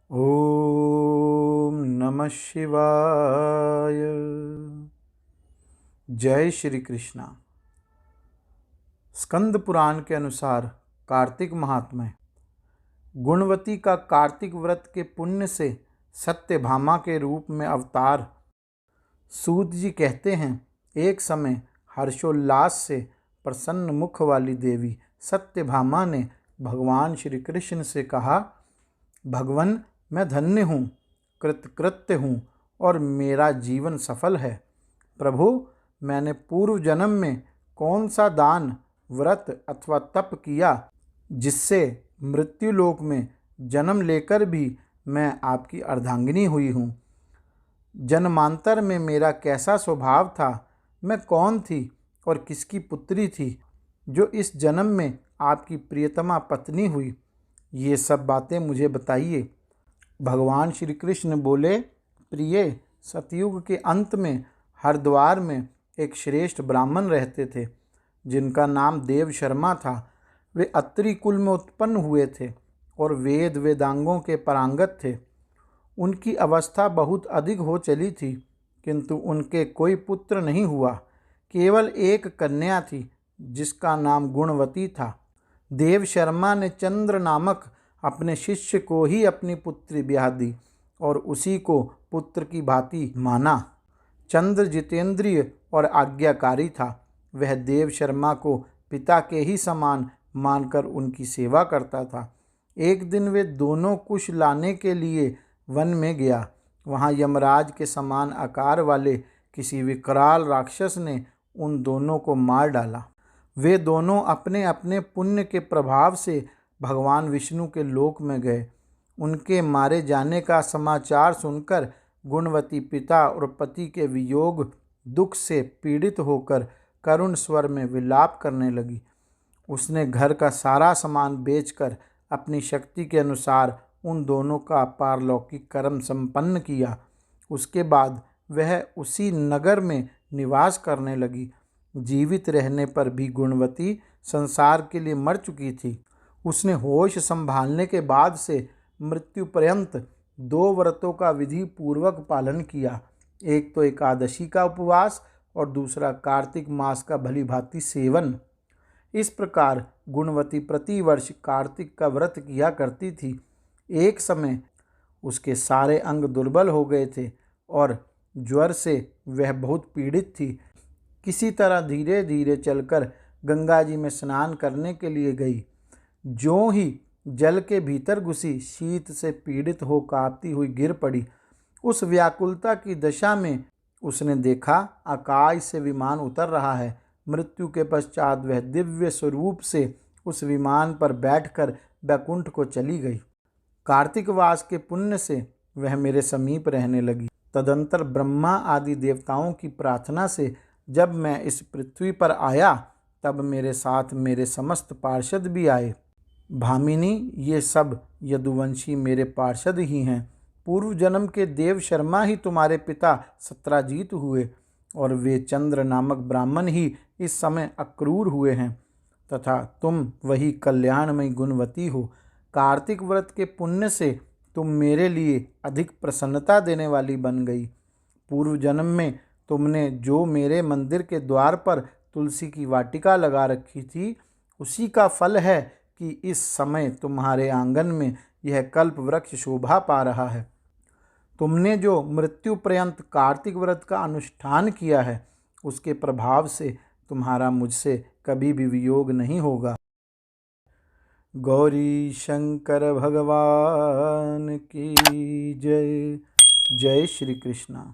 ओम नमः शिवाय। जय श्री कृष्णा। स्कंद पुराण के अनुसार कार्तिक महात्म्य। गुणवती का कार्तिक व्रत के पुण्य से सत्यभामा के रूप में अवतार। सूत जी कहते हैं, एक समय हर्षोल्लास से प्रसन्न मुख वाली देवी सत्यभामा ने भगवान श्री कृष्ण से कहा, भगवन, मैं धन्य हूँ, कृतकृत्य हूँ और मेरा जीवन सफल है। प्रभु, मैंने पूर्व जन्म में कौन सा दान, व्रत अथवा तप किया जिससे मृत्युलोक में जन्म लेकर भी मैं आपकी अर्धांगिनी हुई हूँ। जन्मांतर में मेरा कैसा स्वभाव था, मैं कौन थी और किसकी पुत्री थी जो इस जन्म में आपकी प्रियतमा पत्नी हुई, ये सब बातें मुझे बताइए। भगवान श्री कृष्ण बोले, प्रिय, सतयुग के अंत में हरिद्वार में एक श्रेष्ठ ब्राह्मण रहते थे जिनका नाम देव शर्मा था। वे अत्रि कुल में उत्पन्न हुए थे और वेद वेदांगों के पारंगत थे। उनकी अवस्था बहुत अधिक हो चली थी, किंतु उनके कोई पुत्र नहीं हुआ। केवल एक कन्या थी जिसका नाम गुणवती था। देव शर्मा ने चंद्र नामक अपने शिष्य को ही अपनी पुत्री ब्याह दी और उसी को पुत्र की भांति माना। चंद्र जितेंद्रिय और आज्ञाकारी था। वह देव शर्मा को पिता के ही समान मानकर उनकी सेवा करता था। एक दिन वे दोनों कुश लाने के लिए वन में गया। वहाँ यमराज के समान आकार वाले किसी विकराल राक्षस ने उन दोनों को मार डाला। वे दोनों अपने अपने पुण्य के प्रभाव से भगवान विष्णु के लोक में गए। उनके मारे जाने का समाचार सुनकर गुणवती पिता और पति के वियोग दुख से पीड़ित होकर करुण स्वर में विलाप करने लगी। उसने घर का सारा सामान बेचकर अपनी शक्ति के अनुसार उन दोनों का पारलौकिक कर्म संपन्न किया। उसके बाद वह उसी नगर में निवास करने लगी। जीवित रहने पर भी गुणवती संसार के लिए मर चुकी थी। उसने होश संभालने के बाद से मृत्यु पर्यंत 2 व्रतों का विधि पूर्वक पालन किया। एक तो एकादशी का उपवास और दूसरा कार्तिक मास का भली भांति सेवन। इस प्रकार गुणवती प्रतिवर्ष कार्तिक का व्रत किया करती थी। एक समय उसके सारे अंग दुर्बल हो गए थे और ज्वर से वह बहुत पीड़ित थी। किसी तरह धीरे धीरे चलकर गंगा जी में स्नान करने के लिए गई। ज्यों ही जल के भीतर घुसी, शीत से पीड़ित हो कांपती हुई गिर पड़ी। उस व्याकुलता की दशा में उसने देखा आकाश से विमान उतर रहा है। मृत्यु के पश्चात वह दिव्य स्वरूप से उस विमान पर बैठकर बैकुंठ को चली गई। कार्तिक वास के पुण्य से वह मेरे समीप रहने लगी। तदंतर ब्रह्मा आदि देवताओं की प्रार्थना से जब मैं इस पृथ्वी पर आया, तब मेरे साथ मेरे समस्त पार्षद भी आए। भामिनी, ये सब यदुवंशी मेरे पार्षद ही हैं। पूर्व जन्म के देव शर्मा ही तुम्हारे पिता सत्राजीत हुए और वे चंद्र नामक ब्राह्मण ही इस समय अक्रूर हुए हैं, तथा तुम वही कल्याणमयी गुणवती हो। कार्तिक व्रत के पुण्य से तुम मेरे लिए अधिक प्रसन्नता देने वाली बन गई। पूर्व जन्म में तुमने जो मेरे मंदिर के द्वार पर तुलसी की वाटिका लगा रखी थी, उसी का फल है कि इस समय तुम्हारे आंगन में यह कल्प वृक्ष शोभा पा रहा है। तुमने जो मृत्यु पर्यंत कार्तिक व्रत का अनुष्ठान किया है, उसके प्रभाव से तुम्हारा मुझसे कभी भी वियोग नहीं होगा। गौरी शंकर भगवान की जय। जय श्री कृष्णा।